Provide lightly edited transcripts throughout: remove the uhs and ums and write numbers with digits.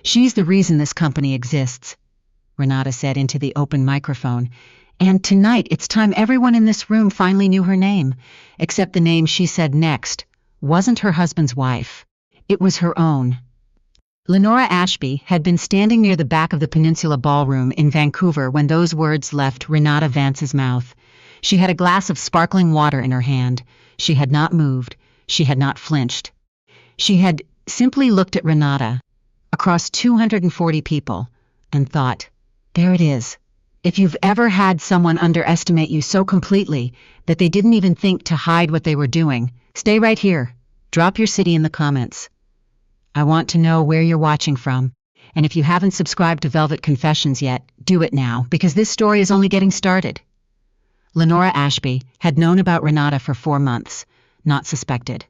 She's the reason this company exists, Renata said into the open microphone. And tonight it's time everyone in this room finally knew her name, except the name she said next wasn't her husband's wife. It was her own. Lenora Ashby had been standing near the back of the Peninsula Ballroom in Vancouver when those words left Renata Vance's mouth. She had a glass of sparkling water in her hand. She had not moved. She had not flinched. She had simply looked at Renata, across 240 people, and thought, there it is. If you've ever had someone underestimate you so completely that they didn't even think to hide what they were doing, stay right here. Drop your city in the comments. I want to know where you're watching from. And if you haven't subscribed to Velvet Confessions yet, do it now, because this story is only getting started. Lenora Ashby had known about Renata for 4 months, not suspected.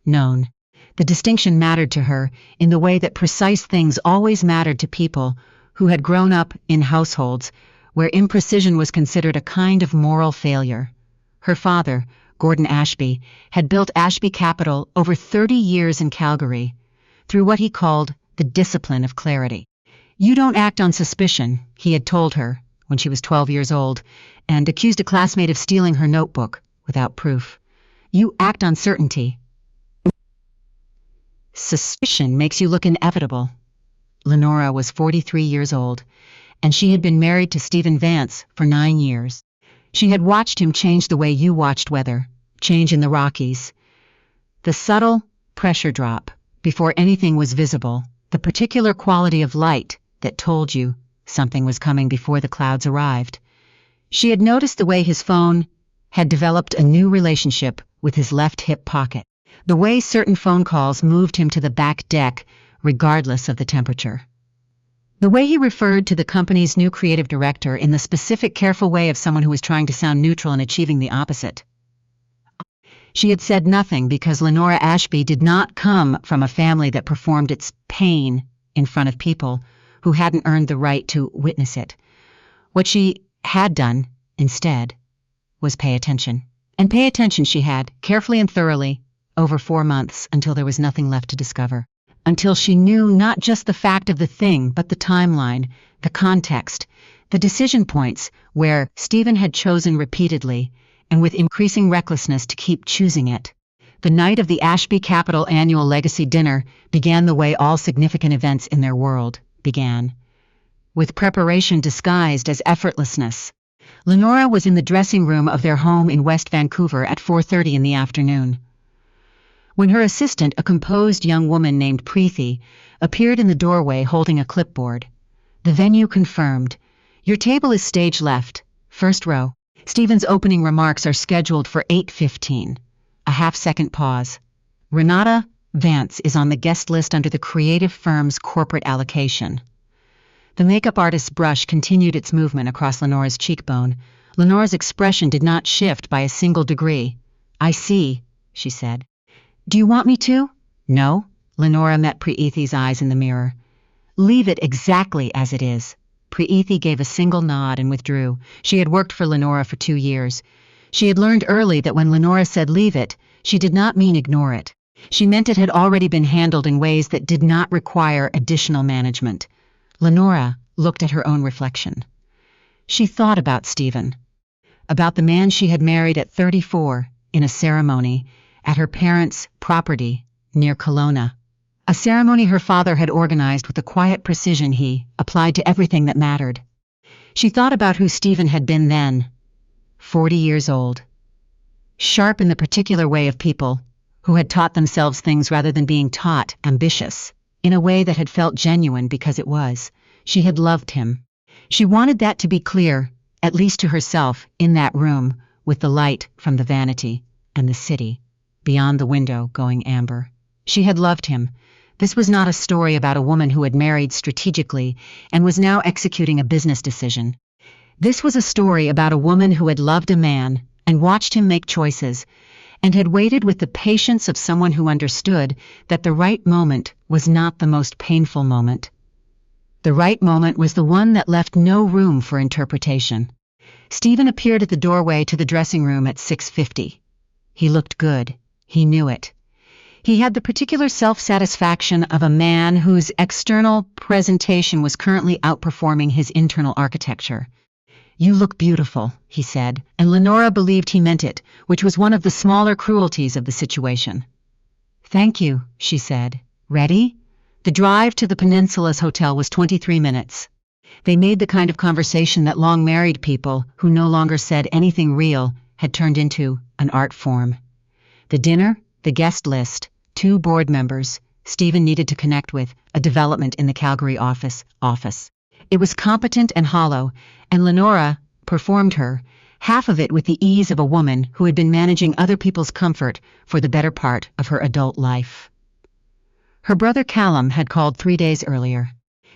Known. The distinction mattered to her in the way that precise things always mattered to people who had grown up in households where imprecision was considered a kind of moral failure. Her father, Gordon Ashby, had built Ashby Capital over 30 years in Calgary, through what he called the discipline of clarity. You don't act on suspicion, he had told her when she was 12 years old, and accused a classmate of stealing her notebook without proof. You act on certainty. Suspicion makes you look inevitable. Lenora was 43 years old, and she had been married to Stephen Vance for 9 years. She had watched him change the way you watched weather, change in the Rockies. The subtle pressure drop before anything was visible, the particular quality of light that told you something was coming before the clouds arrived. She had noticed the way his phone had developed a new relationship with his left hip pocket, the way certain phone calls moved him to the back deck regardless of the temperature. The way he referred to the company's new creative director in the specific, careful way of someone who was trying to sound neutral and achieving the opposite. She had said nothing because Lenora Ashby did not come from a family that performed its pain in front of people who hadn't earned the right to witness it. What she had done, instead, was pay attention. And pay attention she had, carefully and thoroughly, over 4 months until there was nothing left to discover. Until she knew not just the fact of the thing, but the timeline, the context, the decision points where Stephen had chosen repeatedly, and with increasing recklessness to keep choosing it. The night of the Ashby Capital annual legacy dinner began the way all significant events in their world began, with preparation disguised as effortlessness. Lenora was in the dressing room of their home in West Vancouver at 4:30 in the afternoon, when her assistant, a composed young woman named Preethi, appeared in the doorway holding a clipboard. The venue confirmed. Your table is stage left, first row. Stephen's opening remarks are scheduled for 8:15. A half-second pause. Renata Vance is on the guest list under the creative firm's corporate allocation. The makeup artist's brush continued its movement across Lenora's cheekbone. Lenora's expression did not shift by a single degree. I see, she said. Do you want me to? No. Lenora met Preethi's eyes in the mirror. Leave it exactly as it is. Preethi gave a single nod and withdrew. She had worked for Lenora for 2 years. She had learned early that when Lenora said leave it, she did not mean ignore it. She meant it had already been handled in ways that did not require additional management. Lenora looked at her own reflection. She thought about Stephen, about the man she had married at 34 in a ceremony at her parents' property near Kelowna. A ceremony her father had organized with a quiet precision he applied to everything that mattered. She thought about who Stephen had been then, 40 years old. Sharp in the particular way of people who had taught themselves things rather than being taught, ambitious, in a way that had felt genuine because it was. She had loved him. She wanted that to be clear, at least to herself, in that room, with the light from the vanity and the city beyond the window going amber. She had loved him. This was not a story about a woman who had married strategically and was now executing a business decision. This was a story about a woman who had loved a man and watched him make choices, and had waited with the patience of someone who understood that the right moment was not the most painful moment. The right moment was the one that left no room for interpretation. Stephen appeared at the doorway to the dressing room at 6:50. He looked good. He knew it. He had the particular self-satisfaction of a man whose external presentation was currently outperforming his internal architecture. "You look beautiful," he said, and Lenora believed he meant it, which was one of the smaller cruelties of the situation. "Thank you," she said. "Ready?" The drive to the Peninsula's hotel was 23 minutes. They made the kind of conversation that long-married people, who no longer said anything real, had turned into an art form. The dinner, the guest list, 2 board members Stephen needed to connect with, a development in the Calgary office. It was competent and hollow, and Lenora performed her, half of it with the ease of a woman who had been managing other people's comfort for the better part of her adult life. Her brother Callum had called 3 days earlier.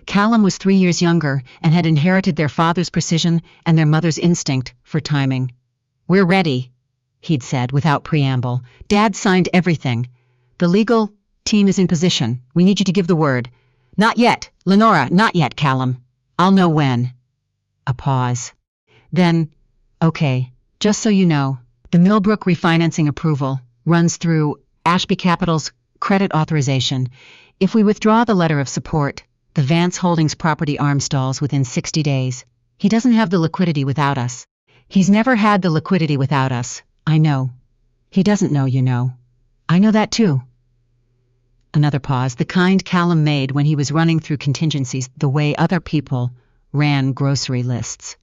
Callum was 3 years younger and had inherited their father's precision and their mother's instinct for timing. "We're ready," he'd said without preamble. "Dad signed everything. The legal team is in position. We need you to give the word." "Not yet, Lenora, not yet, Callum. I'll know when." A pause. Then, "Okay, just so you know, the Millbrook refinancing approval runs through Ashby Capital's credit authorization. If we withdraw the letter of support, the Vance Holdings property arm stalls within 60 days. He doesn't have the liquidity without us. He's never had the liquidity without us. I know. He doesn't know, you know. I know that too." Another pause, the kind Callum made when he was running through contingencies the way other people ran grocery lists.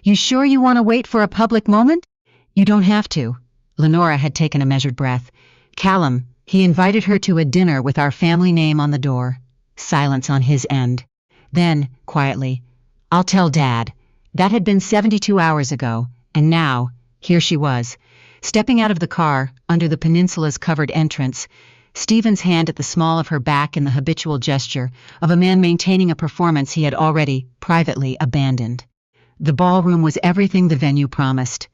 "You sure you want to wait for a public moment?" "You don't have to." Lenora had taken a measured breath. "Callum, he invited her to a dinner with our family name on the door." Silence on his end. Then, quietly, "I'll tell Dad." That had been 72 hours ago, and now, here she was, stepping out of the car under the Peninsula's covered entrance, Stephen's hand at the small of her back in the habitual gesture of a man maintaining a performance he had already, privately, abandoned. The ballroom was everything the venue promised.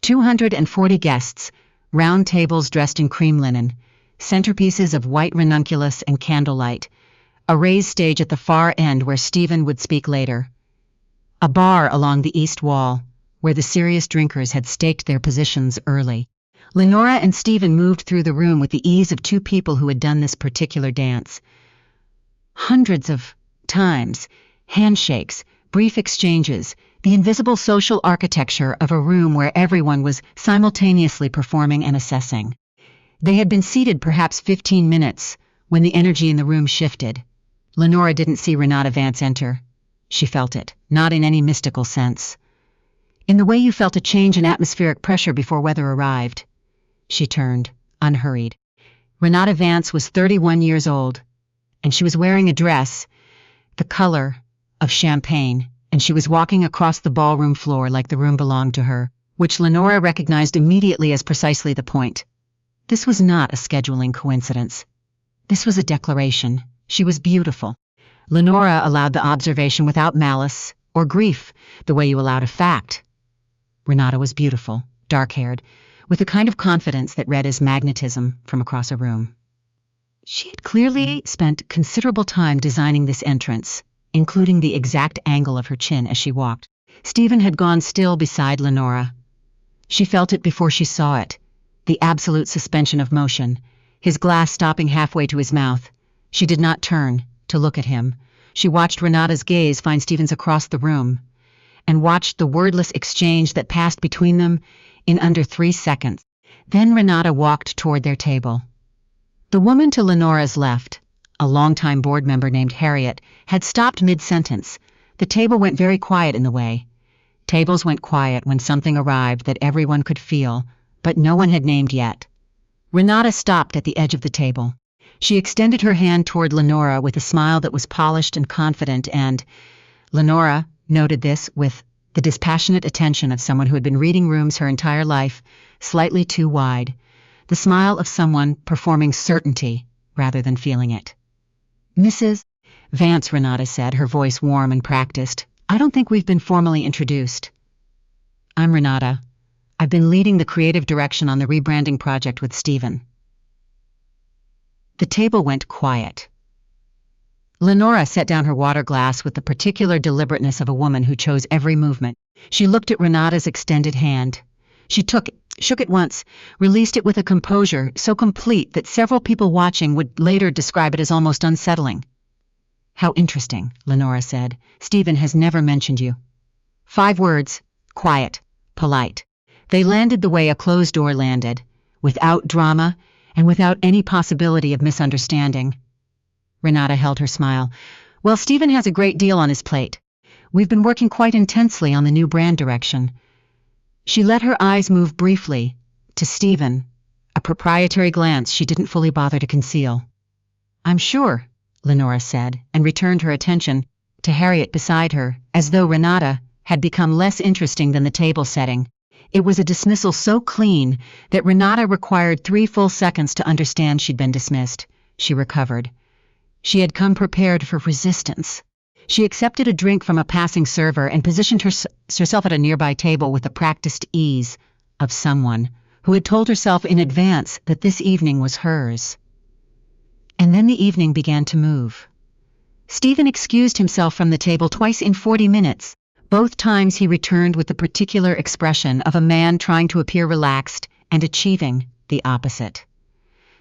240 guests, round tables dressed in cream linen, centerpieces of white ranunculus and candlelight, a raised stage at the far end where Stephen would speak later, a bar along the east wall, where the serious drinkers had staked their positions early. Lenora and Stephen moved through the room with the ease of 2 people who had done this particular dance hundreds of times, handshakes, brief exchanges, the invisible social architecture of a room where everyone was simultaneously performing and assessing. They had been seated perhaps 15 minutes when the energy in the room shifted. Lenora didn't see Renata Vance enter. She felt it, not in any mystical sense. In the way you felt a change in atmospheric pressure before weather arrived. She turned, unhurried. Renata Vance was 31 years old, and she was wearing a dress, the color of champagne, and she was walking across the ballroom floor like the room belonged to her, which Lenora recognized immediately as precisely the point. This was not a scheduling coincidence. This was a declaration. She was beautiful. Lenora allowed the observation without malice or grief, the way you allowed a fact. Renata was beautiful, dark-haired, with a kind of confidence that read as magnetism from across a room. She had clearly spent considerable time designing this entrance, including the exact angle of her chin as she walked. Stephen had gone still beside Lenora. She felt it before she saw it, the absolute suspension of motion, his glass stopping halfway to his mouth. She did not turn to look at him. She watched Renata's gaze find Stephen's across the room, and watched the wordless exchange that passed between them in under 3 seconds. Then Renata walked toward their table. The woman to Lenora's left, a longtime board member named Harriet, had stopped mid-sentence. The table went very quiet in the way. Tables went quiet when something arrived that everyone could feel, but no one had named yet. Renata stopped at the edge of the table. She extended her hand toward Lenora with a smile that was polished and confident, and Lenora noted this with the dispassionate attention of someone who had been reading rooms her entire life, slightly too wide, the smile of someone performing certainty rather than feeling it. "Mrs. Vance," Renata said, her voice warm and practiced. "I don't think we've been formally introduced." "I'm Renata. I've been leading the creative direction on the rebranding project with Stephen." The table went quiet. Lenora set down her water glass with the particular deliberateness of a woman who chose every movement. She looked at Renata's extended hand. She took it, shook it once, released it with a composure so complete that several people watching would later describe it as almost unsettling. "How interesting," Lenora said. "Stephen has never mentioned you." 5 words, quiet, polite. They landed the way a closed door landed, without drama and without any possibility of misunderstanding. Renata held her smile. "Well, Stephen has a great deal on his plate. We've been working quite intensely on the new brand direction." She let her eyes move briefly to Stephen, a proprietary glance she didn't fully bother to conceal. "I'm sure," Lenora said, and returned her attention to Harriet beside her, as though Renata had become less interesting than the table setting. It was a dismissal so clean that Renata required 3 full seconds to understand she'd been dismissed. She recovered. She had come prepared for resistance. She accepted a drink from a passing server and positioned herself at a nearby table with the practiced ease of someone who had told herself in advance that this evening was hers. And then the evening began to move. Stephen excused himself from the table twice in 40 minutes. Both times he returned with the particular expression of a man trying to appear relaxed and achieving the opposite.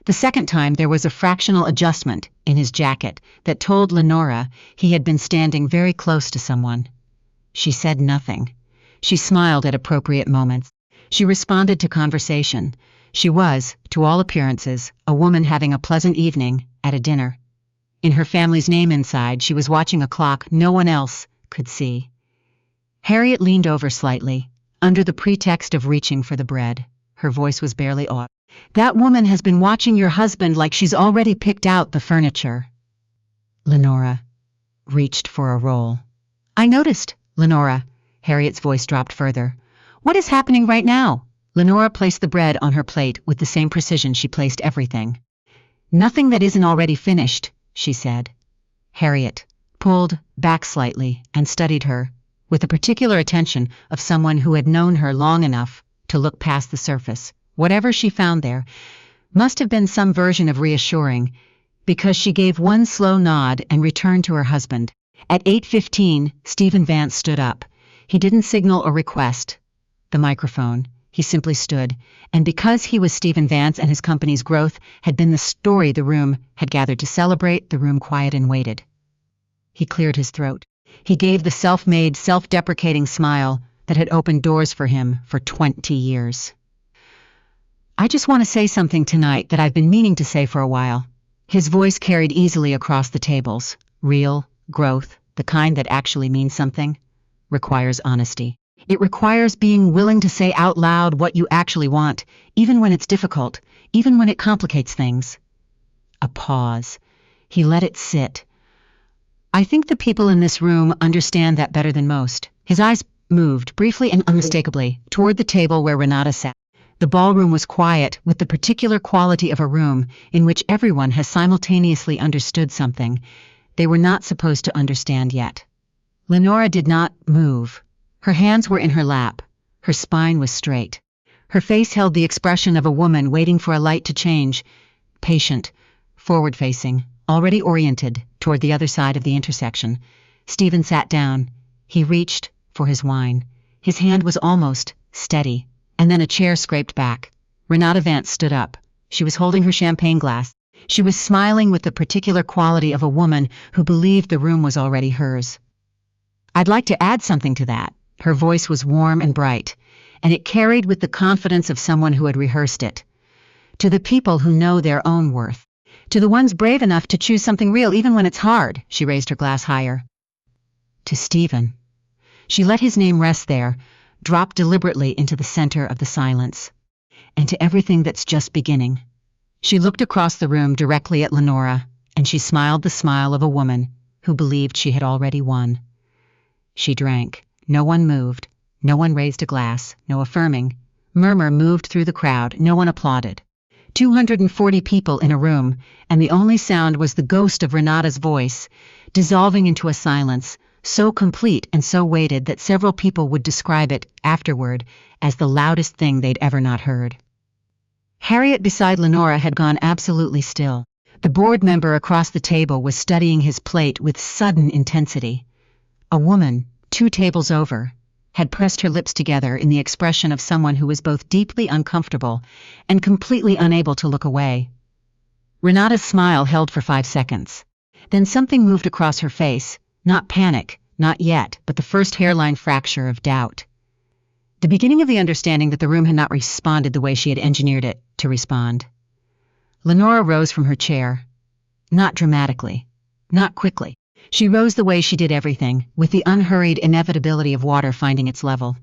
The second time there was a fractional adjustment in his jacket that told Lenora he had been standing very close to someone. She said nothing. She smiled at appropriate moments. She responded to conversation. She was, to all appearances, a woman having a pleasant evening at a dinner. In her family's name inside, she was watching a clock no one else could see. Harriet leaned over slightly, under the pretext of reaching for the bread. Her voice was barely audible. "That woman has been watching your husband like she's already picked out the furniture." Lenora reached for a roll. "I noticed, Lenora." Harriet's voice dropped further. "What is happening right now?" Lenora placed the bread on her plate with the same precision she placed everything. "Nothing that isn't already finished," she said. Harriet pulled back slightly and studied her, with the particular attention of someone who had known her long enough to look past the surface. Whatever she found there must have been some version of reassuring, because she gave one slow nod and returned to her husband. At 8:15, Stephen Vance stood up. He didn't signal or request the microphone. He simply stood, and because he was Stephen Vance and his company's growth had been the story the room had gathered to celebrate, the room quiet and waited. He cleared his throat. He gave the self-made, self-deprecating smile that had opened doors for him for 20 years. "I just want to say something tonight that I've been meaning to say for a while." His voice carried easily across the tables. Real growth, the kind that actually means something, requires honesty. It requires being willing to say out loud what you actually want, even when it's difficult, even when it complicates things. A pause. He let it sit. "I think the people in this room understand that better than most." His eyes moved, briefly and unmistakably, toward the table where Renata sat. The ballroom was quiet, with the particular quality of a room in which everyone has simultaneously understood something they were not supposed to understand yet. Lenora did not move. Her hands were in her lap. Her spine was straight. Her face held the expression of a woman waiting for a light to change, patient, forward-facing, already oriented toward the other side of the intersection. Stephen sat down. He reached for his wine. His hand was almost steady, and then a chair scraped back. Renata Vance stood up. She was holding her champagne glass. She was smiling with the particular quality of a woman who believed the room was already hers. "I'd like to add something to that." Her voice was warm and bright, and it carried with the confidence of someone who had rehearsed it. "To the people who know their own worth. To the ones brave enough to choose something real even when it's hard." She raised her glass higher. "To Stephen." She let his name rest there, dropped deliberately into the center of the silence. "And to everything that's just beginning." She looked across the room directly at Lenora, and she smiled the smile of a woman who believed she had already won. She drank. No one moved. No one raised a glass. No affirming murmur moved through the crowd. No one applauded. 240 people in a room, and the only sound was the ghost of Renata's voice, dissolving into a silence so complete and so weighted that several people would describe it afterward as the loudest thing they'd ever not heard. Harriet beside Lenora had gone absolutely still. The board member across the table was studying his plate with sudden intensity. A woman, 2 tables over, had pressed her lips together in the expression of someone who was both deeply uncomfortable and completely unable to look away. Renata's smile held for 5 seconds. Then something moved across her face, not panic, not yet, but the first hairline fracture of doubt. The beginning of the understanding that the room had not responded the way she had engineered it to respond. Lenora rose from her chair. Not dramatically, not quickly. She rose the way she did everything, with the unhurried inevitability of water finding its level.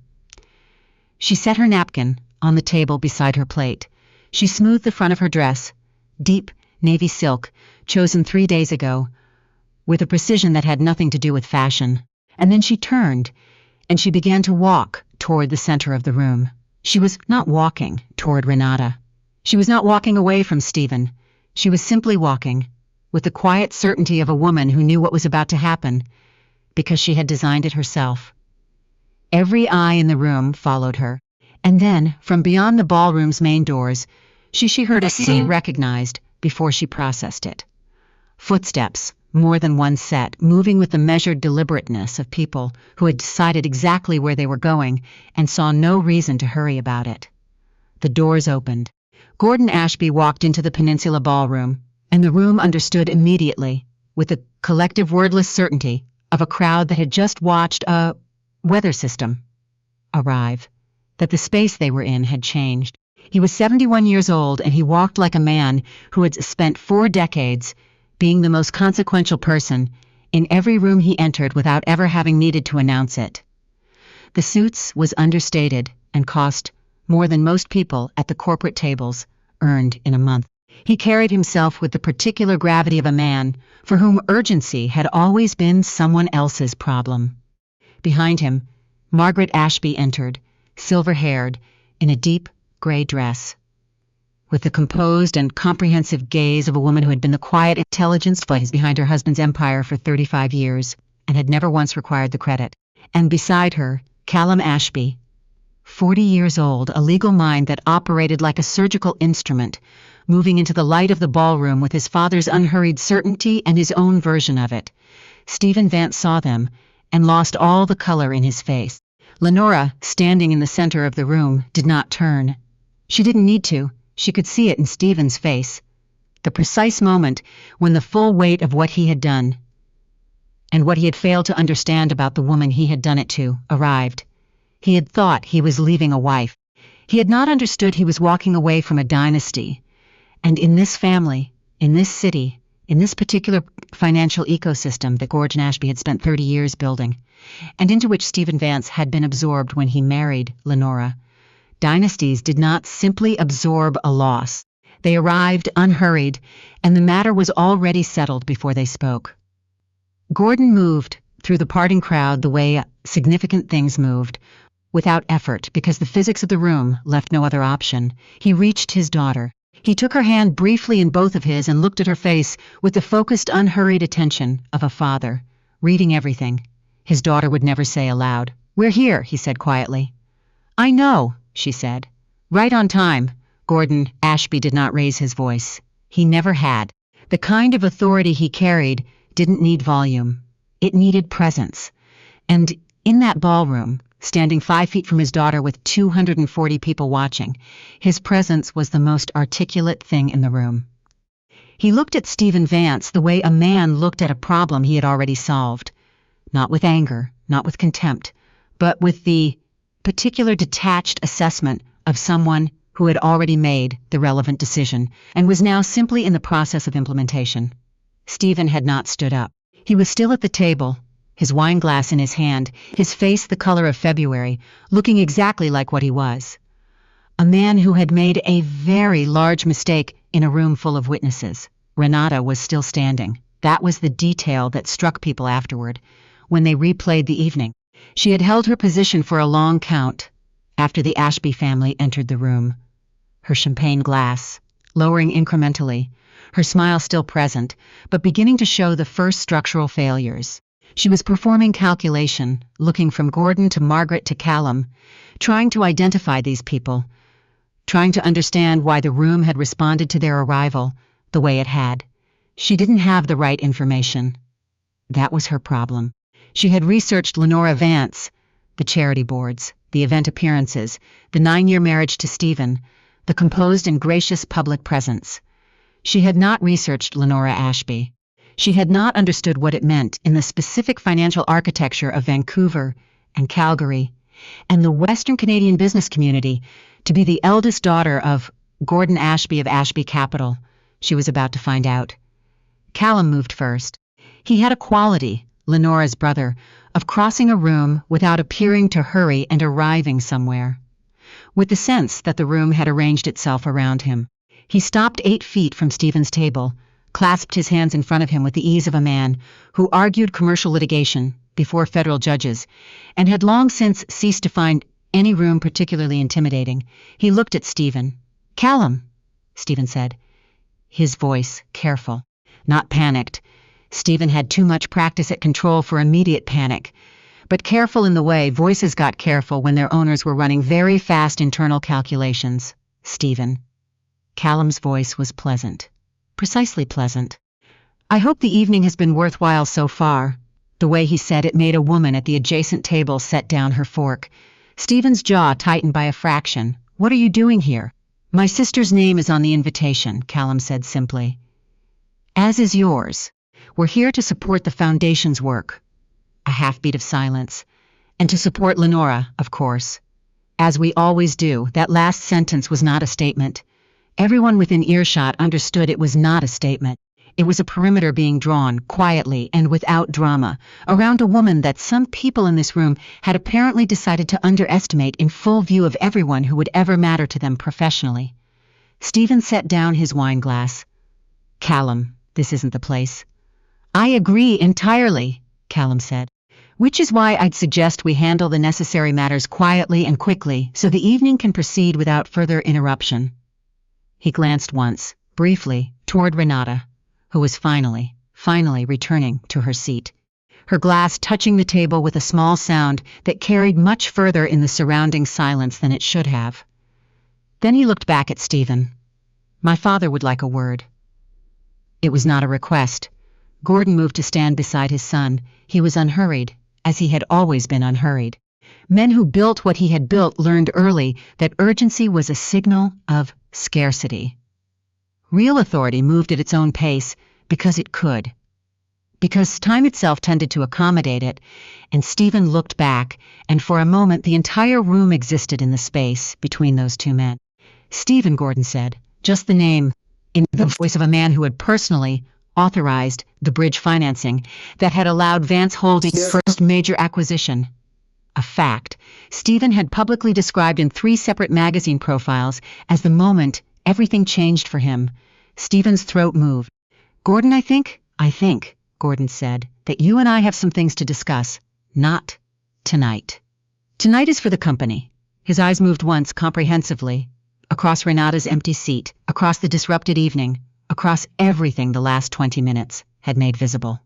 She set her napkin on the table beside her plate. She smoothed the front of her dress, deep navy silk, chosen 3 days ago, with a precision that had nothing to do with fashion. And then she turned, and she began to walk toward the center of the room. She was not walking toward Renata. She was not walking away from Stephen. She was simply walking, with the quiet certainty of a woman who knew what was about to happen, because she had designed it herself. Every eye in the room followed her, and then, from beyond the ballroom's main doors, she heard a scene recognized before she processed it. Footsteps, more than one set, moving with the measured deliberateness of people who had decided exactly where they were going and saw no reason to hurry about it. The doors opened. Gordon Ashby walked into the Peninsula Ballroom, and the room understood immediately, with the collective wordless certainty of a crowd that had just watched a weather system arrive, that the space they were in had changed. He was 71 years old, and he walked like a man who had spent 4 decades being the most consequential person in every room he entered without ever having needed to announce it. The suits was understated and cost more than most people at the corporate tables earned in a month. He carried himself with the particular gravity of a man for whom urgency had always been someone else's problem. Behind him, Margaret Ashby entered, silver-haired, in a deep gray dress, with the composed and comprehensive gaze of a woman who had been the quiet intelligence voice behind her husband's empire for 35 years and had never once required the credit. And beside her, Callum Ashby, 40 years old, a legal mind that operated like a surgical instrument, moving into the light of the ballroom with his father's unhurried certainty and his own version of it. Stephen Vance saw them and lost all the color in his face. Lenora, standing in the center of the room, did not turn. She didn't need to. She could see it in Stephen's face. The precise moment when the full weight of what he had done, and what he had failed to understand about the woman he had done it to, arrived. He had thought he was leaving a wife. He had not understood he was walking away from a dynasty. And in this family, in this city, in this particular financial ecosystem that Gordon Ashby had spent 30 years building, and into which Stephen Vance had been absorbed when he married Lenora, dynasties did not simply absorb a loss. They arrived unhurried, and the matter was already settled before they spoke. Gordon moved through the parting crowd the way significant things moved, without effort, because the physics of the room left no other option. He reached his daughter. He took her hand briefly in both of his and looked at her face with the focused, unhurried attention of a father, reading everything. His daughter would never say aloud. "We're here," he said quietly. "I know," she said. "Right on time." Gordon Ashby did not raise his voice. He never had. The kind of authority he carried didn't need volume. It needed presence. And in that ballroom, standing 5 feet from his daughter with 240 people watching, his presence was the most articulate thing in the room. He looked at Stephen Vance the way a man looked at a problem he had already solved. Not with anger, not with contempt, but with the particular detached assessment of someone who had already made the relevant decision and was now simply in the process of implementation. Stephen had not stood up. He was still at the table, his wine glass in his hand, his face the color of February, looking exactly like what he was. A man who had made a very large mistake in a room full of witnesses. Renata was still standing. That was the detail that struck people afterward, when they replayed the evening. She had held her position for a long count after the Ashby family entered the room. Her champagne glass, lowering incrementally, her smile still present, but beginning to show the first structural failures. She was performing calculation, looking from Gordon to Margaret to Callum, trying to identify these people, trying to understand why the room had responded to their arrival the way it had. She didn't have the right information. That was her problem. She had researched Lenora Vance, The charity boards, the event appearances, the 9-year marriage to Stephen, the composed and gracious public presence. She had not researched Lenora Ashby. She had not understood what it meant in the specific financial architecture of Vancouver and Calgary and the Western Canadian business community to be the eldest daughter of Gordon Ashby of Ashby Capital. She was about to find out. Callum moved first. He had a quality, Lenora's brother, of crossing a room without appearing to hurry and arriving somewhere, with the sense that the room had arranged itself around him. He stopped 8 feet from Stephen's table, clasped his hands in front of him with the ease of a man who argued commercial litigation before federal judges, and had long since ceased to find any room particularly intimidating. He looked at Stephen. "Callum," Stephen said, his voice careful, not panicked. Stephen had too much practice at control for immediate panic, but careful in the way voices got careful when their owners were running very fast internal calculations. "Stephen." Callum's voice was pleasant, precisely pleasant. "I hope the evening has been worthwhile so far." The way he said it made a woman at the adjacent table set down her fork. Stephen's jaw tightened by a fraction. "What are you doing here?" "My sister's name is on the invitation," Callum said simply. "As is yours. We're here to support the Foundation's work." A half-beat of silence. "And to support Lenora, of course." "As we always do." That last sentence was not a statement. Everyone within earshot understood it was not a statement. It was a perimeter being drawn, quietly and without drama, around a woman that some people in this room had apparently decided to underestimate in full view of everyone who would ever matter to them professionally. Stephen set down his wine glass. "Callum, this isn't the place." "I agree entirely," Callum said. "Which is why I'd suggest we handle the necessary matters quietly and quickly so the evening can proceed without further interruption." He glanced once, briefly, toward Renata, who was finally returning to her seat, her glass touching the table with a small sound that carried much further in the surrounding silence than it should have. Then he looked back at Stephen. "My father would like a word." It was not a request. Gordon moved to stand beside his son. He was unhurried, as he had always been unhurried. Men who built what he had built learned early that urgency was a signal of scarcity. Real authority moved at its own pace because it could. Because time itself tended to accommodate it, and Stephen looked back, and for a moment the entire room existed in the space between those two men. "Stephen," Gordon said, just the name, in the voice of a man who had personally authorized the bridge financing that had allowed Vance Holdings' first major acquisition. A fact Stephen had publicly described in 3 separate magazine profiles as the moment everything changed for him. Stephen's throat moved. "Gordon, I think, Gordon said, "that you and I have some things to discuss. Not tonight. Tonight is for the company." His eyes moved once comprehensively, across Renata's empty seat, across the disrupted evening, across everything the last 20 minutes had made visible.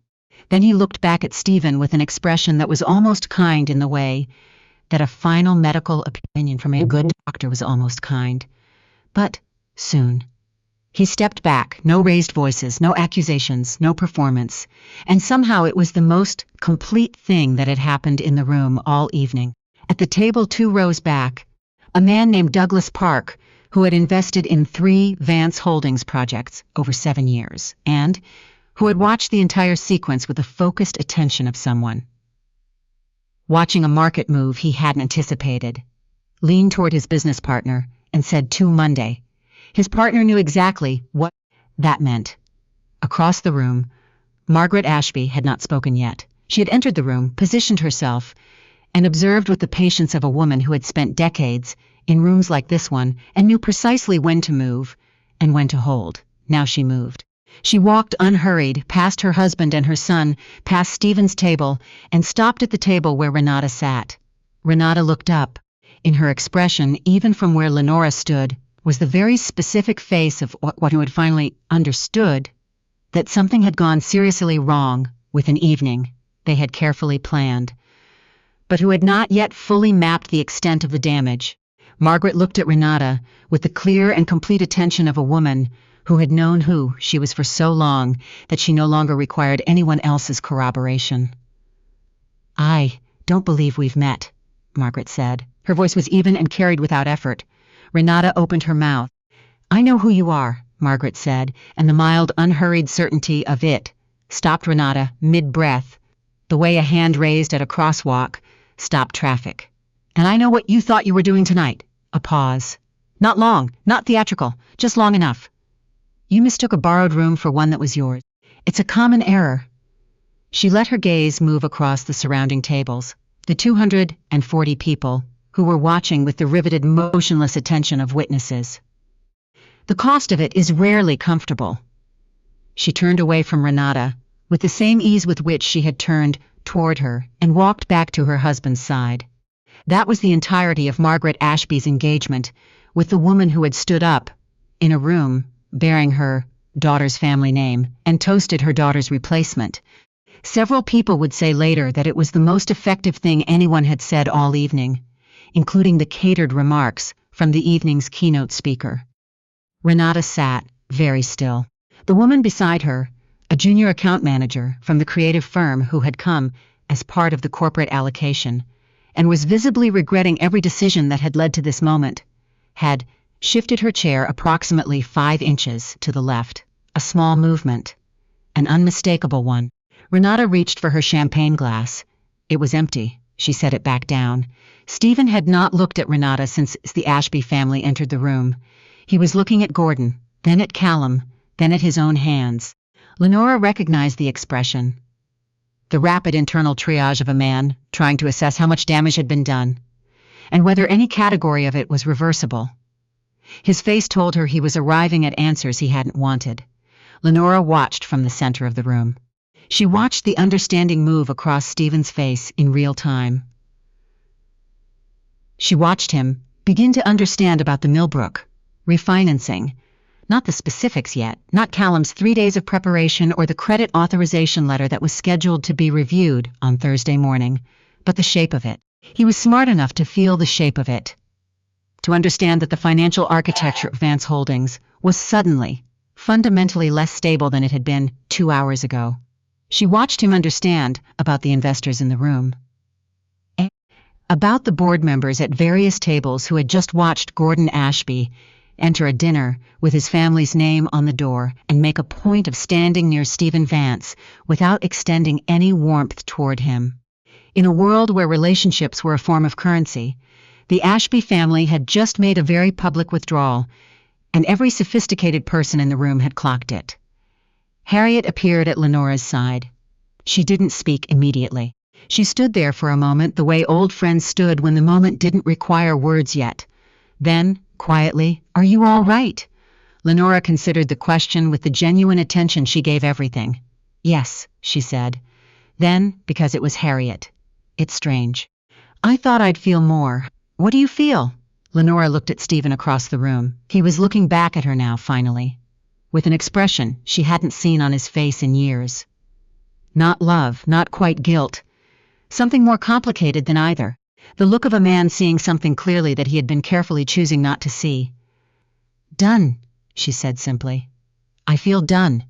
Then he looked back at Stephen with an expression that was almost kind in the way that a final medical opinion from a good doctor was almost kind. But soon. He stepped back, no raised voices, no accusations, no performance, and somehow it was the most complete thing that had happened in the room all evening. At the table 2 rows back, a man named Douglas Park, who had invested in 3 Vance Holdings projects over 7 years, and who had watched the entire sequence with the focused attention of someone watching a market move he hadn't anticipated, leaned toward his business partner and said, "To Monday." His partner knew exactly what that meant. Across the room, Margaret Ashby had not spoken yet. She had entered the room, positioned herself, and observed with the patience of a woman who had spent decades in rooms like this one and knew precisely when to move and when to hold. Now she moved. She walked unhurried past her husband and her son, past Stephen's table, and stopped at the table where Renata sat. Renata looked up. In her expression, even from where Lenora stood, was the very specific face of what who had finally understood that something had gone seriously wrong with an evening they had carefully planned, but who had not yet fully mapped the extent of the damage. Margaret looked at Renata with the clear and complete attention of a woman who had known who she was for so long that she no longer required anyone else's corroboration. "I don't believe we've met," Margaret said. Her voice was even and carried without effort. Renata opened her mouth. I know who you are, Margaret said, and the mild, unhurried certainty of it stopped Renata mid-breath, the way a hand raised at a crosswalk stopped traffic. And I know what you thought you were doing tonight. A pause. Not long, not theatrical, just long enough. You mistook a borrowed room for one that was yours. It's a common error. She let her gaze move across the surrounding tables, the 240 people who were watching with the riveted, motionless attention of witnesses. The cost of it is rarely comfortable. She turned away from Renata, with the same ease with which she had turned toward her, and walked back to her husband's side. That was the entirety of Margaret Ashby's engagement with the woman who had stood up, in a room, bearing her daughter's family name, and toasted her daughter's replacement. Several people would say later that it was the most effective thing anyone had said all evening, including the catered remarks from the evening's keynote speaker. Renata sat, very still. The woman beside her, a junior account manager from the creative firm who had come as part of the corporate allocation, and was visibly regretting every decision that had led to this moment, had shifted her chair approximately 5 inches to the left, a small movement, an unmistakable one. Renata reached for her champagne glass. It was empty. She set it back down. Stephen had not looked at Renata since the Ashby family entered the room. He was looking at Gordon, then at Callum, then at his own hands. Lenora recognized the expression. The rapid internal triage of a man trying to assess how much damage had been done, and whether any category of it was reversible. His face told her he was arriving at answers he hadn't wanted. Lenora watched from the center of the room. She watched the understanding move across Stephen's face in real time. She watched him begin to understand about the Millbrook refinancing. Not the specifics yet, not Callum's 3 days of preparation or the credit authorization letter that was scheduled to be reviewed on Thursday morning, but the shape of it. He was smart enough to feel the shape of it, to understand that the financial architecture of Vance Holdings was suddenly, fundamentally less stable than it had been 2 hours ago. She watched him understand about the investors in the room, about the board members at various tables who had just watched Gordon Ashby enter a dinner with his family's name on the door and make a point of standing near Stephen Vance without extending any warmth toward him. In a world where relationships were a form of currency, the Ashby family had just made a very public withdrawal, and every sophisticated person in the room had clocked it. Harriet appeared at Lenora's side. She didn't speak immediately. She stood there for a moment the way old friends stood when the moment didn't require words yet. Then, quietly, "Are you all right?" Lenora considered the question with the genuine attention she gave everything. "Yes," she said. Then, because it was Harriet, "It's strange. I thought I'd feel more. What do you feel?" Lenora looked at Stephen across the room. He was looking back at her now, finally, with an expression she hadn't seen on his face in years. Not love, not quite guilt. Something more complicated than either. The look of a man seeing something clearly that he had been carefully choosing not to see. "Done," she said simply. "I feel done."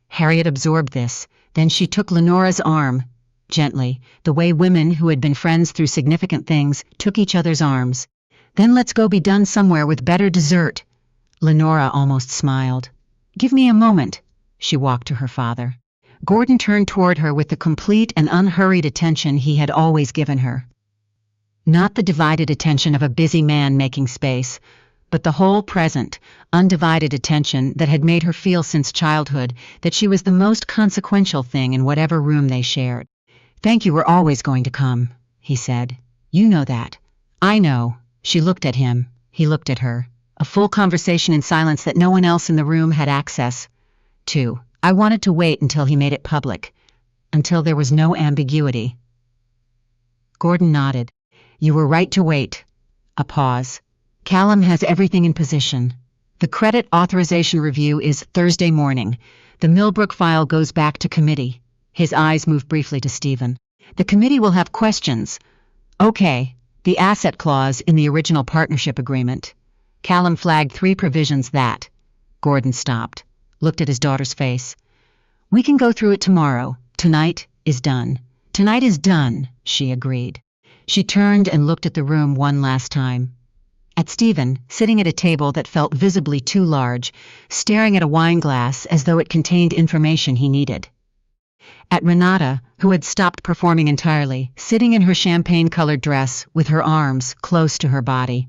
Harriet absorbed this. Then she took Lenora's arm, gently, the way women who had been friends through significant things took each other's arms. "Then let's go be done somewhere with better dessert." Lenora almost smiled. "Give me a moment." She walked to her father. Gordon turned toward her with the complete and unhurried attention he had always given her. Not the divided attention of a busy man making space, but the whole present, undivided attention that had made her feel since childhood that she was the most consequential thing in whatever room they shared. "Thank you were always going to come," he said. "You know that." "I know." She looked at him. He looked at her. A full conversation in silence that no one else in the room had access to. "I wanted to wait until he made it public, until there was no ambiguity." Gordon nodded. "You were right to wait." A pause. "Callum has everything in position. The credit authorization review is Thursday morning. The Millbrook file goes back to committee." His eyes moved briefly to Stephen. "The committee will have questions." "Okay, the asset clause in the original partnership agreement." Callum flagged 3 provisions that. Gordon stopped, looked at his daughter's face. "We can go through it tomorrow. Tonight is done." "Tonight is done," she agreed. She turned and looked at the room one last time. At Stephen, sitting at a table that felt visibly too large, staring at a wine glass as though it contained information he needed. At Renata, who had stopped performing entirely, sitting in her champagne-colored dress with her arms close to her body,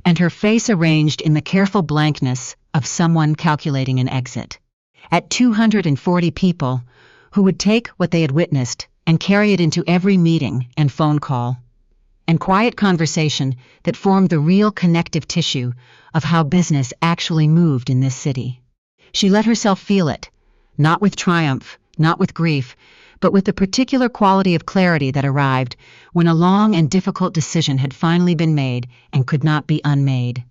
and her face arranged in the careful blankness of someone calculating an exit. At 240 people, who would take what they had witnessed and carry it into every meeting and phone call and quiet conversation that formed the real connective tissue of how business actually moved in this city. She let herself feel it, not with triumph, not with grief, but with the particular quality of clarity that arrived when a long and difficult decision had finally been made and could not be unmade.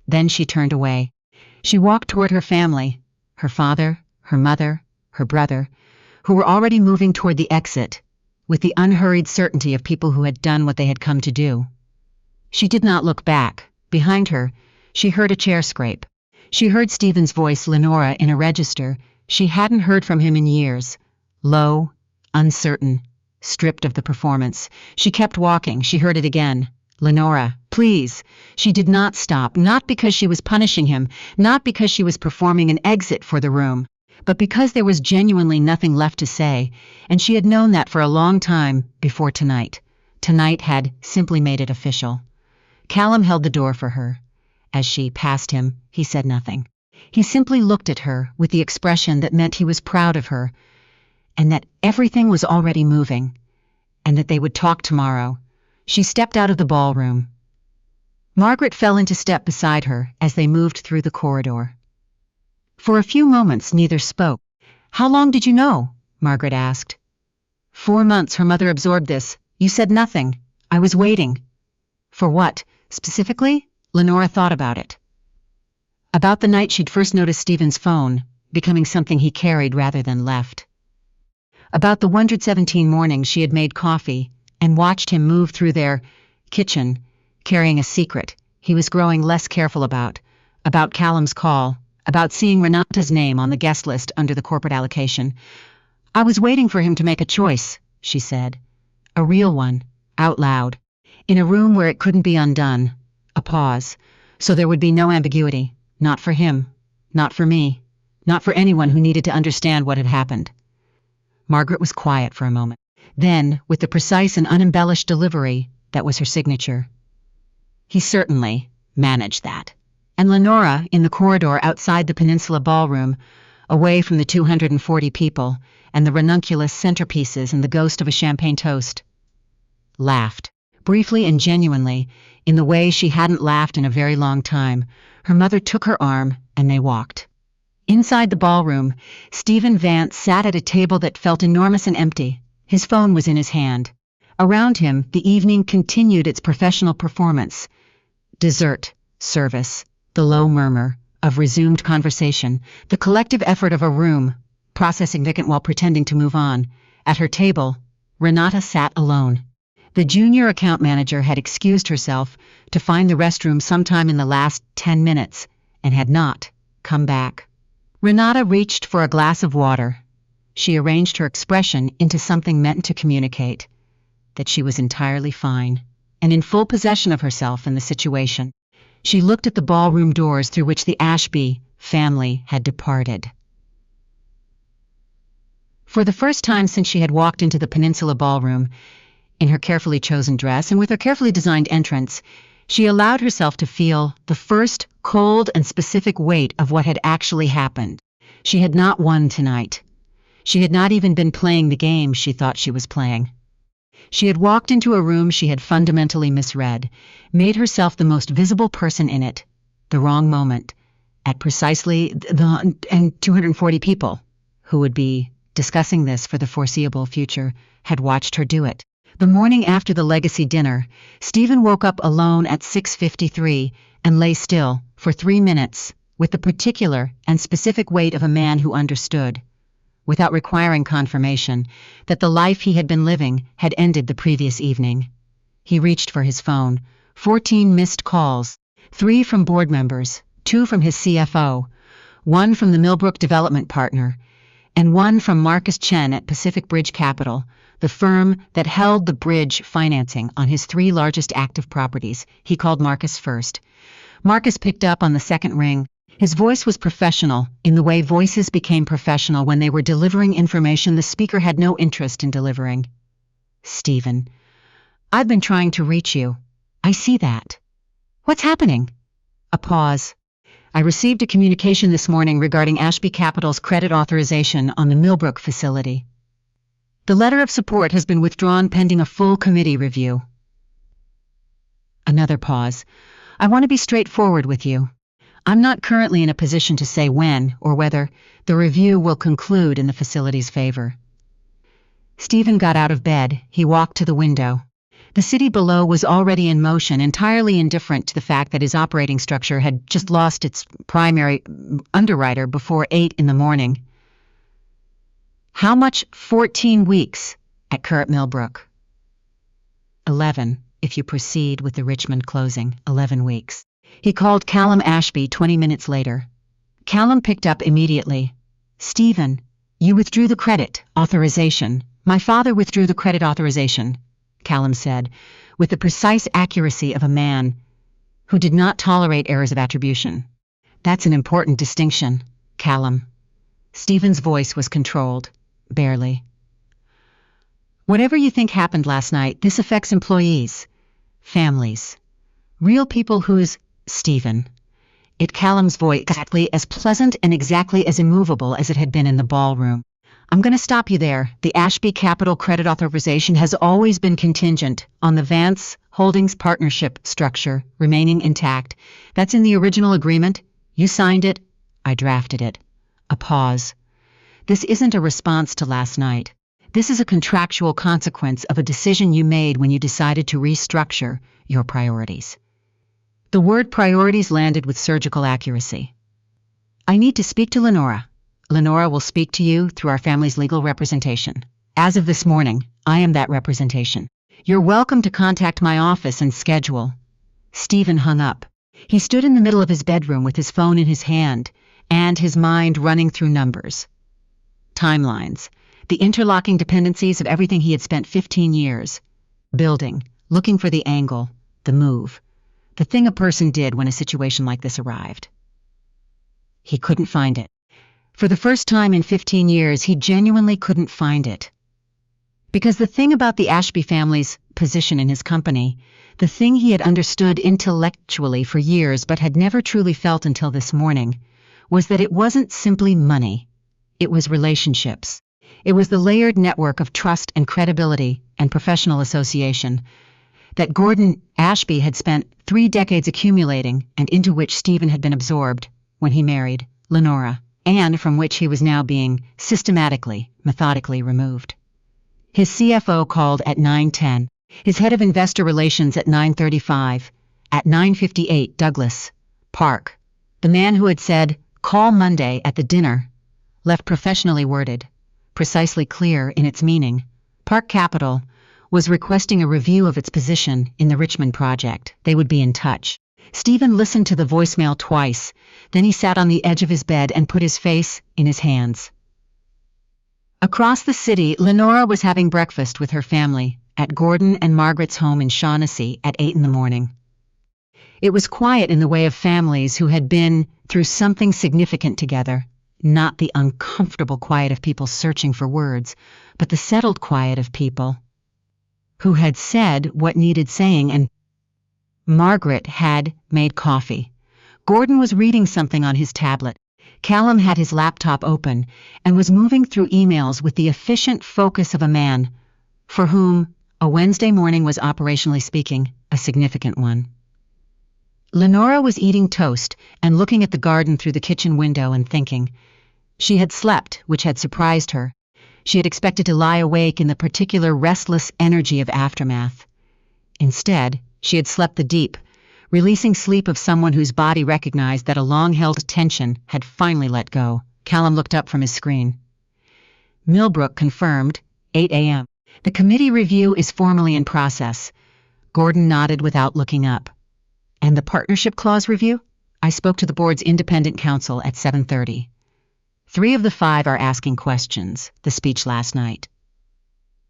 Then she turned away. She walked toward her family, her father, her mother, her brother, who were already moving toward the exit, with the unhurried certainty of people who had done what they had come to do. She did not look back. Behind her, she heard a chair scrape. She heard Stephen's voice, Lenora, in a register. She hadn't heard from him in years. Low, uncertain, stripped of the performance. She kept walking. She heard it again. Lenora, please. She did not stop, not because she was punishing him, not because she was performing an exit for the room, but because there was genuinely nothing left to say, and she had known that for a long time before tonight. Tonight had simply made it official. Callum held the door for her. As she passed him, he said nothing. He simply looked at her with the expression that meant he was proud of her, and that everything was already moving, and that they would talk tomorrow. She stepped out of the ballroom. Margaret fell into step beside her as they moved through the corridor. For a few moments neither spoke. "How long did you know?" Margaret asked. 4 months. Her mother absorbed this. "You said nothing. I was waiting." "For what, specifically?" Lenora thought about it. About the night she'd first noticed Stephen's phone, becoming something he carried rather than left. About the 117 mornings she had made coffee and watched him move through their kitchen, carrying a secret he was growing less careful about Callum's call, about seeing Renata's name on the guest list under the corporate allocation. "I was waiting for him to make a choice," she said. A real one, out loud, in a room where it couldn't be undone. A pause, so there would be no ambiguity. Not for him, not for me, not for anyone who needed to understand what had happened. Margaret was quiet for a moment. Then, with the precise and unembellished delivery that was her signature, "He certainly managed that." And Lenora, in the corridor outside the Peninsula Ballroom, away from the 240 people and the ranunculus centerpieces and the ghost of a champagne toast, laughed, briefly and genuinely, in the way she hadn't laughed in a very long time. Her mother took her arm, and they walked. Inside the ballroom, Stephen Vance sat at a table that felt enormous and empty. His phone was in his hand. Around him, the evening continued its professional performance. Dessert, service, the low murmur of resumed conversation, the collective effort of a room, processing vacant while pretending to move on. At her table, Renata sat alone. The junior account manager had excused herself to find the restroom sometime in the last 10 minutes and had not come back. Renata reached for a glass of water. She arranged her expression into something meant to communicate that she was entirely fine and in full possession of herself and the situation. She looked at the ballroom doors through which the Ashby family had departed. For the first time since she had walked into the Peninsula Ballroom, in her carefully chosen dress and with her carefully designed entrance, she allowed herself to feel the first cold and specific weight of what had actually happened. She had not won tonight. She had not even been playing the game she thought she was playing. She had walked into a room she had fundamentally misread, made herself the most visible person in it, the wrong moment, at precisely and 240 people, who would be discussing this for the foreseeable future, had watched her do it. The morning after the legacy dinner, Stephen woke up alone at 6:53 and lay still for 3 minutes with the particular and specific weight of a man who understood, without requiring confirmation, that the life he had been living had ended the previous evening. He reached for his phone. 14 missed calls, 3 from board members, 2 from his CFO, 1 from the Millbrook development partner, and one from Marcus Chen at Pacific Bridge Capital, the firm that held the bridge financing on his 3 largest active properties. He called Marcus first. Marcus picked up on the second ring. His voice was professional, in the way voices became professional when they were delivering information the speaker had no interest in delivering. "Stephen, I've been trying to reach you. I see that. What's happening?" A pause. "I received a communication this morning regarding Ashby Capital's credit authorization on the Millbrook facility. The letter of support has been withdrawn pending a full committee review." Another pause. "I want to be straightforward with you. I'm not currently in a position to say when or whether the review will conclude in the facility's favor." Stephen got out of bed. He walked to the window. The city below was already in motion, entirely indifferent to the fact that his operating structure had just lost its primary underwriter before 8 in the morning. "How much 14 weeks at Current Millbrook?" 11, if you proceed with the Richmond closing, 11 weeks. He called Callum Ashby 20 minutes later. Callum picked up immediately. "Stephen, you withdrew the credit authorization." "My father withdrew the credit authorization," Callum said, with the precise accuracy of a man who did not tolerate errors of attribution. "That's an important distinction, Callum." Stephen's voice was controlled, barely. "Whatever you think happened last night, this affects employees, families, real people whose—" "Stephen." Callum's voice exactly as pleasant and exactly as immovable as it had been in the ballroom. "I'm going to stop you there. The Ashby Capital credit authorization has always been contingent on the Vance Holdings partnership structure remaining intact. That's in the original agreement. You signed it. I drafted it." A pause. "This isn't a response to last night. This is a contractual consequence of a decision you made when you decided to restructure your priorities." The word priorities landed with surgical accuracy. "I need to speak to Lenora. Lenora will speak to you through our family's legal representation. As of this morning, I am that representation. You're welcome to contact my office and schedule." Stephen hung up. He stood in the middle of his bedroom with his phone in his hand and his mind running through numbers, timelines, the interlocking dependencies of everything he had spent 15 years building, looking for the angle, the move, the thing a person did when a situation like this arrived. He couldn't find it. For the first time in 15 years, he genuinely couldn't find it. Because the thing about the Ashby family's position in his company, the thing he had understood intellectually for years but had never truly felt until this morning, was that it wasn't simply money. It was relationships. It was the layered network of trust and credibility and professional association that Gordon Ashby had spent 3 decades accumulating and into which Stephen had been absorbed when he married Lenora, and from which he was now being systematically, methodically removed. His CFO called at 9:10, his head of investor relations at 9:35, at 9:58 Douglas Park, the man who had said, "Call Monday" at the dinner, left professionally worded, precisely clear in its meaning. Park Capital was requesting a review of its position in the Richmond project. They would be in touch. Stephen listened to the voicemail twice, then he sat on the edge of his bed and put his face in his hands. Across the city, Lenora was having breakfast with her family at Gordon and Margaret's home in Shaughnessy at 8 in the morning. It was quiet in the way of families who had been through something significant together, not the uncomfortable quiet of people searching for words, but the settled quiet of people who had said what needed saying, and Margaret had made coffee. Gordon was reading something on his tablet. Callum had his laptop open and was moving through emails with the efficient focus of a man for whom a Wednesday morning was, operationally speaking, a significant one. Lenora was eating toast and looking at the garden through the kitchen window and thinking. She had slept, which had surprised her. She had expected to lie awake in the particular restless energy of aftermath. Instead, she had slept the deep, releasing sleep of someone whose body recognized that a long-held tension had finally let go. Callum looked up from his screen. Millbrook confirmed, 8 a.m. The committee review is formally in process. Gordon nodded without looking up. And the partnership clause review? I spoke to the board's independent counsel at 7:30. 3 of the 5 are asking questions, the speech last night.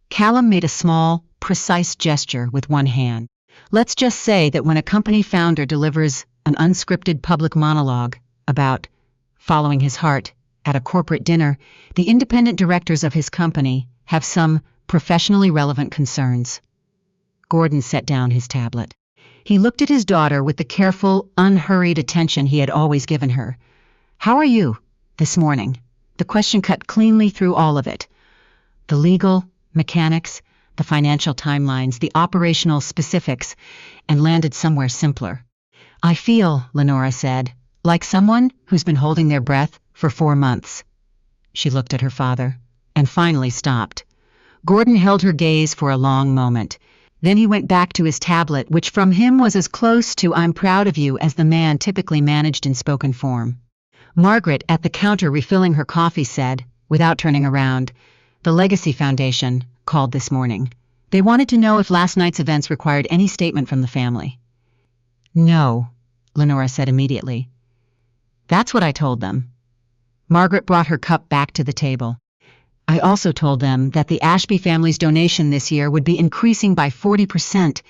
Callum made a small, precise gesture with one hand. Let's just say that when a company founder delivers an unscripted public monologue about following his heart at a corporate dinner, the independent directors of his company have some professionally relevant concerns. Gordon set down his tablet. He looked at his daughter with the careful, unhurried attention he had always given her. "How are you this morning?" The question cut cleanly through all of it. The legal mechanics, the financial timelines, the operational specifics, and landed somewhere simpler. "I feel," Lenora said, "like someone who's been holding their breath for 4 months." She looked at her father, and finally stopped. Gordon held her gaze for a long moment. Then he went back to his tablet, which from him was as close to "I'm proud of you" as the man typically managed in spoken form. Margaret, at the counter refilling her coffee, said, without turning around, "The Legacy Foundation called this morning. They wanted to know if last night's events required any statement from the family." "No," Lenora said immediately. "That's what I told them." Margaret brought her cup back to the table. "I also told them that the Ashby family's donation this year would be increasing by 40%,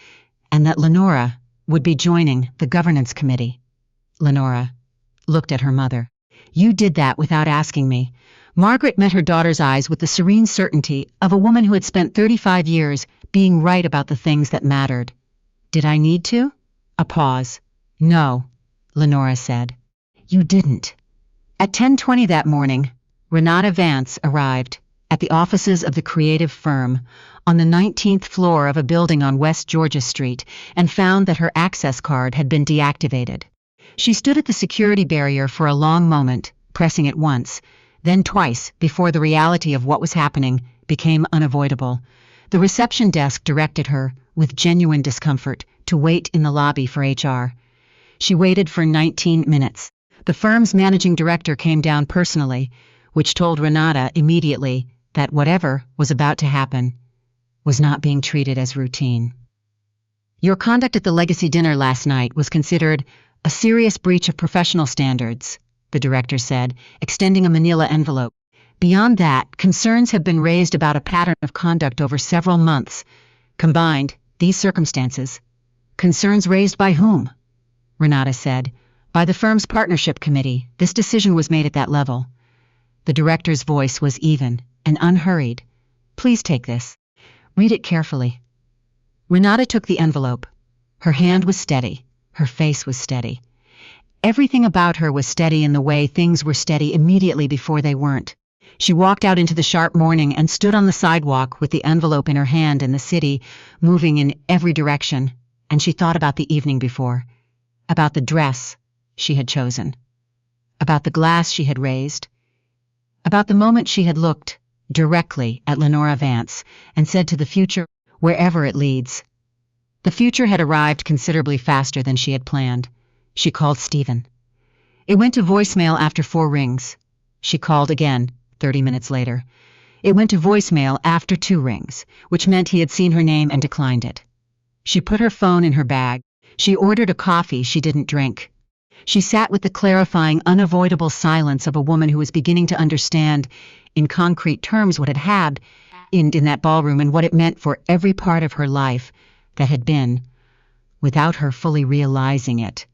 and that Lenora would be joining the governance committee." Lenora looked at her mother. "You did that without asking me." Margaret met her daughter's eyes with the serene certainty of a woman who had spent 35 years being right about the things that mattered. "Did I need to?" A pause. "No," Lenora said. "You didn't." At 10:20 that morning, Renata Vance arrived at the offices of the creative firm on the 19th floor of a building on West Georgia Street and found that her access card had been deactivated. She stood at the security barrier for a long moment, pressing it once, then twice before the reality of what was happening became unavoidable. The reception desk directed her, with genuine discomfort, to wait in the lobby for HR. She waited for 19 minutes. The firm's managing director came down personally, which told Renata immediately that whatever was about to happen was not being treated as routine. "Your conduct at the Legacy dinner last night was considered a serious breach of professional standards," the director said, extending a manila envelope. "Beyond that, concerns have been raised about a pattern of conduct over several months. Combined, these circumstances..." "Concerns raised by whom?" Renata said. "By the firm's partnership committee. This decision was made at that level." The director's voice was even and unhurried. "Please take this. Read it carefully." Renata took the envelope. Her hand was steady. Her face was steady. Everything about her was steady in the way things were steady immediately before they weren't. She walked out into the sharp morning and stood on the sidewalk with the envelope in her hand and the city moving in every direction, and she thought about the evening before, about the dress she had chosen, about the glass she had raised, about the moment she had looked directly at Lenora Vance and said to the future, "Wherever it leads." The future had arrived considerably faster than she had planned. She called Stephen. It went to voicemail after 4 rings. She called again, 30 minutes later. It went to voicemail after 2 rings, which meant he had seen her name and declined it. She put her phone in her bag. She ordered a coffee she didn't drink. She sat with the clarifying, unavoidable silence of a woman who was beginning to understand, in concrete terms, what had happened in that ballroom and what it meant for every part of her life that had been, without her fully realizing it,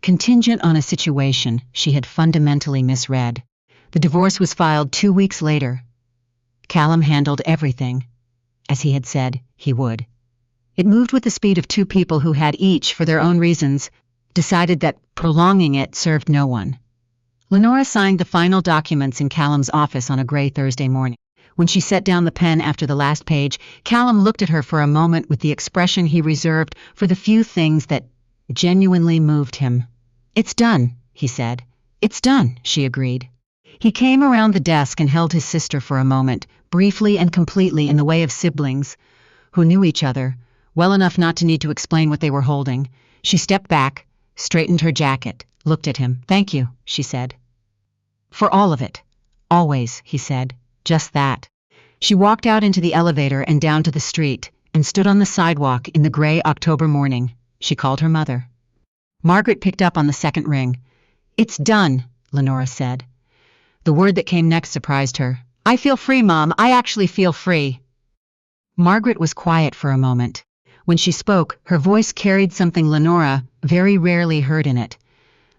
contingent on a situation she had fundamentally misread. The divorce was filed 2 weeks later. Callum handled everything, as he had said he would. It moved with the speed of 2 people who had each, for their own reasons, decided that prolonging it served no one. Lenora signed the final documents in Callum's office on a gray Thursday morning. When she set down the pen after the last page, Callum looked at her for a moment with the expression he reserved for the few things that genuinely moved him. "It's done," he said. "It's done," she agreed. He came around the desk and held his sister for a moment, briefly and completely in the way of siblings, who knew each other, well enough not to need to explain what they were holding. She stepped back, straightened her jacket, looked at him. "Thank you," she said. "For all of it." "Always," he said. "Just that." She walked out into the elevator and down to the street, and stood on the sidewalk in the gray October morning. She called her mother. Margaret picked up on the second ring. "It's done," Lenora said. The word that came next surprised her. "I feel free, Mom. I actually feel free." Margaret was quiet for a moment. When she spoke, her voice carried something Lenora very rarely heard in it.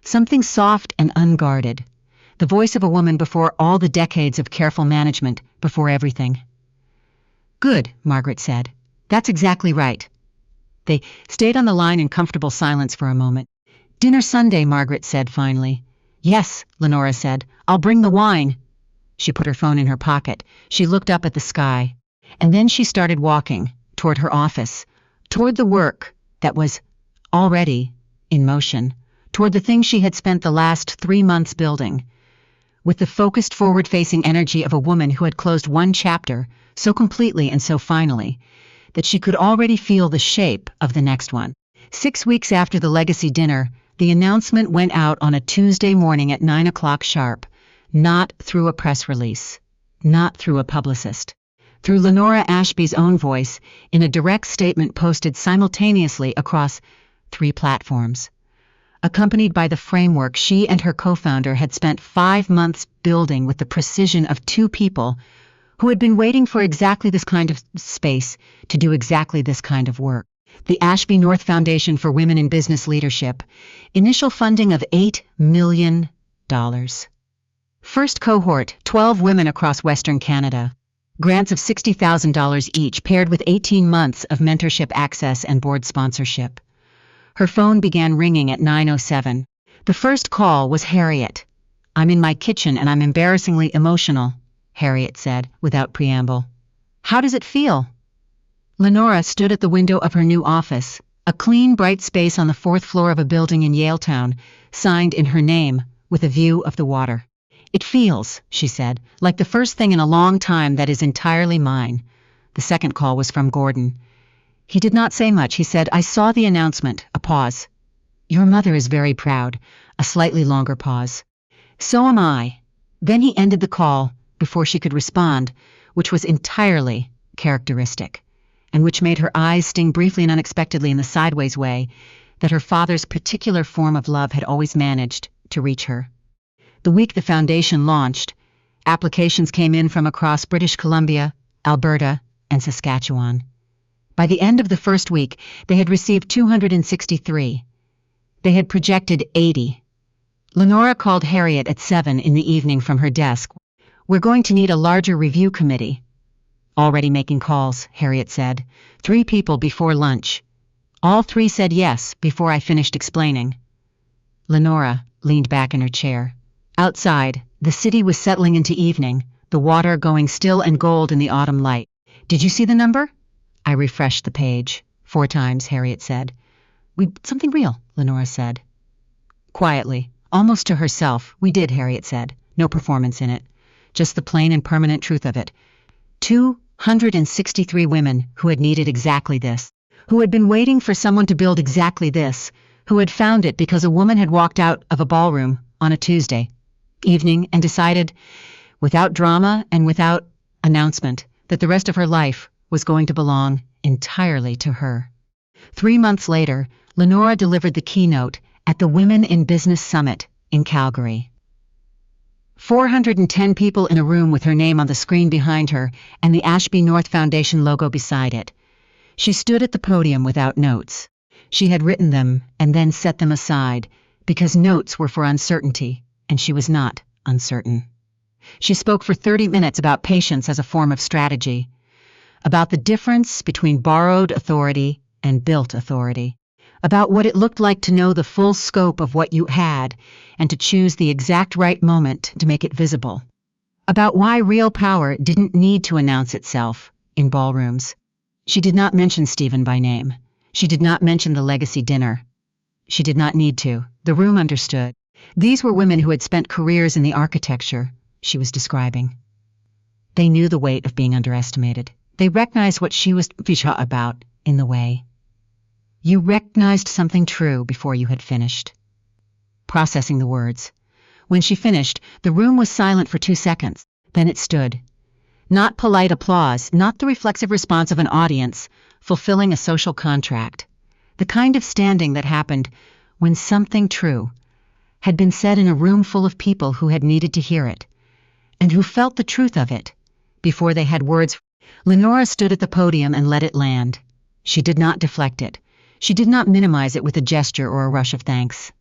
Something soft and unguarded. The voice of a woman before all the decades of careful management, before everything. "Good," Margaret said. "That's exactly right." They stayed on the line in comfortable silence for a moment. "Dinner Sunday," Margaret said finally. "Yes," Lenora said. "I'll bring the wine." She put her phone in her pocket. She looked up at the sky. And then she started walking toward her office, toward the work that was already in motion, toward the thing she had spent the last 3 months building, with the focused forward-facing energy of a woman who had closed one chapter so completely and so finally that she could already feel the shape of the next one. 6 weeks after the legacy dinner, the announcement went out on a Tuesday morning at 9 o'clock sharp, not through a press release, not through a publicist. Through Lenora Ashby's own voice, in a direct statement posted simultaneously across 3 platforms. Accompanied by the framework she and her co-founder had spent 5 months building with the precision of 2 people who had been waiting for exactly this kind of space to do exactly this kind of work. The Ashby North Foundation for Women in Business Leadership. Initial funding of $8 million. First cohort, 12 women across Western Canada. Grants of $60,000 each, paired with 18 months of mentorship access and board sponsorship. Her phone began ringing at 9:07. The first call was Harriet. "I'm in my kitchen and I'm embarrassingly emotional," Harriet said, without preamble. "How does it feel?" Lenora stood at the window of her new office, a clean, bright space on the 4th floor of a building in Yaletown, signed in her name, with a view of the water. "It feels," she said, "like the first thing in a long time that is entirely mine." The second call was from Gordon. He did not say much. He said, "I saw the announcement." A pause. "Your mother is very proud." A slightly longer pause. "So am I." Then he ended the call before she could respond, which was entirely characteristic, and which made her eyes sting briefly and unexpectedly in the sideways way that her father's particular form of love had always managed to reach her. The week the foundation launched, applications came in from across British Columbia, Alberta, and Saskatchewan. By the end of the first week, they had received 263. They had projected 80. Lenora called Harriet at 7 in the evening from her desk. "We're going to need a larger review committee." "Already making calls," Harriet said. 3 people before lunch. All 3 said yes before I finished explaining. Lenora leaned back in her chair. Outside, the city was settling into evening, the water going still and gold in the autumn light. "Did you see the number?" I refreshed the page. 4 times, Harriet said. Something real," Lenora said. Quietly, almost to herself, "We did," Harriet said. "No performance in it. Just the plain and permanent truth of it. 263 women who had needed exactly this, who had been waiting for someone to build exactly this, who had found it because a woman had walked out of a ballroom on a Tuesday evening and decided, without drama and without announcement, that the rest of her life was going to belong entirely to her." 3 months later, Lenora delivered the keynote at the Women in Business Summit in Calgary. 410 people in a room with her name on the screen behind her and the Ashby North Foundation logo beside it. She stood at the podium without notes. She had written them and then set them aside because notes were for uncertainty, and she was not uncertain. She spoke for 30 minutes about patience as a form of strategy, about the difference between borrowed authority and built authority, about what it looked like to know the full scope of what you had and to choose the exact right moment to make it visible, about why real power didn't need to announce itself in ballrooms. She did not mention Stephen by name. She did not mention the legacy dinner. She did not need to. The room understood. These were women who had spent careers in the architecture she was describing. They knew the weight of being underestimated. They recognized what she was about in the way. You recognized something true before you had finished. Processing the words. When she finished, the room was silent for 2 seconds. Then it stood. Not polite applause, not the reflexive response of an audience, fulfilling a social contract. The kind of standing that happened when something true had been said in a room full of people who had needed to hear it. and who felt the truth of it before they had words. Lenora stood at the podium and let it land. She did not deflect it. She did not minimize it with a gesture or a rush of thanks.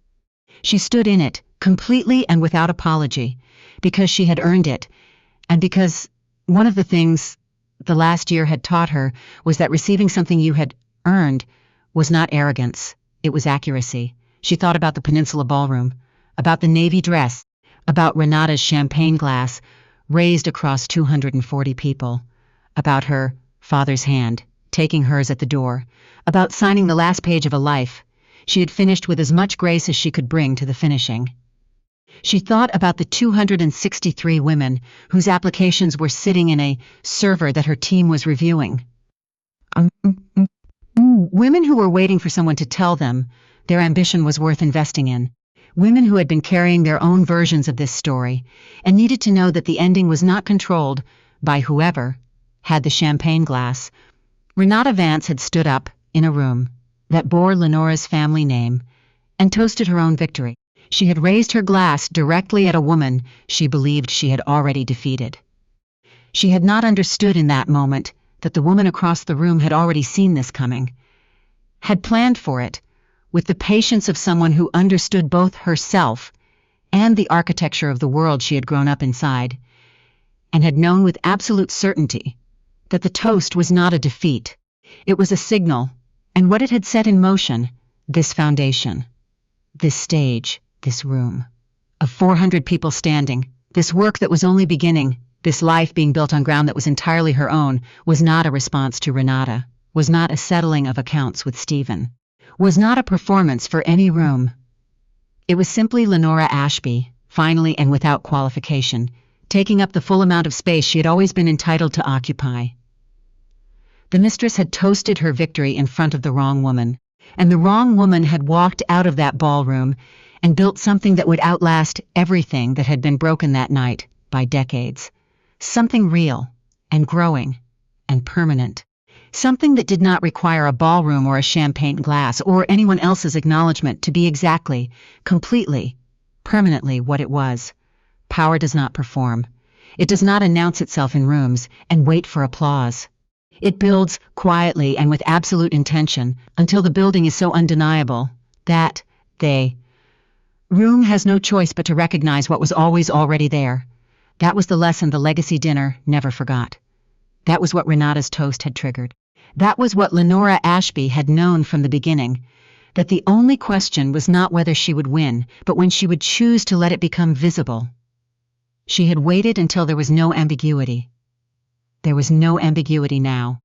She stood in it, completely and without apology, because she had earned it, and because one of the things the last year had taught her was that receiving something you had earned was not arrogance, it was accuracy. She thought about the Peninsula Ballroom, about the navy dress, about Renata's champagne glass raised across 240 people, about her father's hand taking hers at the door, about signing the last page of a life she had finished with as much grace as she could bring to the finishing. She thought about the 263 women whose applications were sitting in a server that her team was reviewing. Women who were waiting for someone to tell them their ambition was worth investing in. Women who had been carrying their own versions of this story and needed to know that the ending was not controlled by whoever had the champagne glass. Renata Vance had stood up in a room that bore Lenora's family name and toasted her own victory. She had raised her glass directly at a woman she believed she had already defeated. She had not understood in that moment that the woman across the room had already seen this coming, had planned for it with the patience of someone who understood both herself and the architecture of the world she had grown up inside, and had known with absolute certainty that the toast was not a defeat. It was a signal, and what it had set in motion, this foundation, this stage, this room, of 400 people standing, this work that was only beginning, this life being built on ground that was entirely her own, was not a response to Renata, was not a settling of accounts with Stephen, was not a performance for any room. It was simply Lenora Ashby, finally and without qualification, taking up the full amount of space she had always been entitled to occupy. The mistress had toasted her victory in front of the wrong woman, and the wrong woman had walked out of that ballroom and built something that would outlast everything that had been broken that night by decades. Something real and growing and permanent. Something that did not require a ballroom or a champagne glass or anyone else's acknowledgement to be exactly, completely, permanently what it was. Power does not perform. It does not announce itself in rooms and wait for applause. It builds quietly and with absolute intention until the building is so undeniable that room has no choice but to recognize what was always already there. That was the lesson the legacy dinner never forgot. That was what Renata's toast had triggered. That was what Lenora Ashby had known from the beginning, that the only question was not whether she would win, but when she would choose to let it become visible. She had waited until there was no ambiguity. There was no ambiguity now.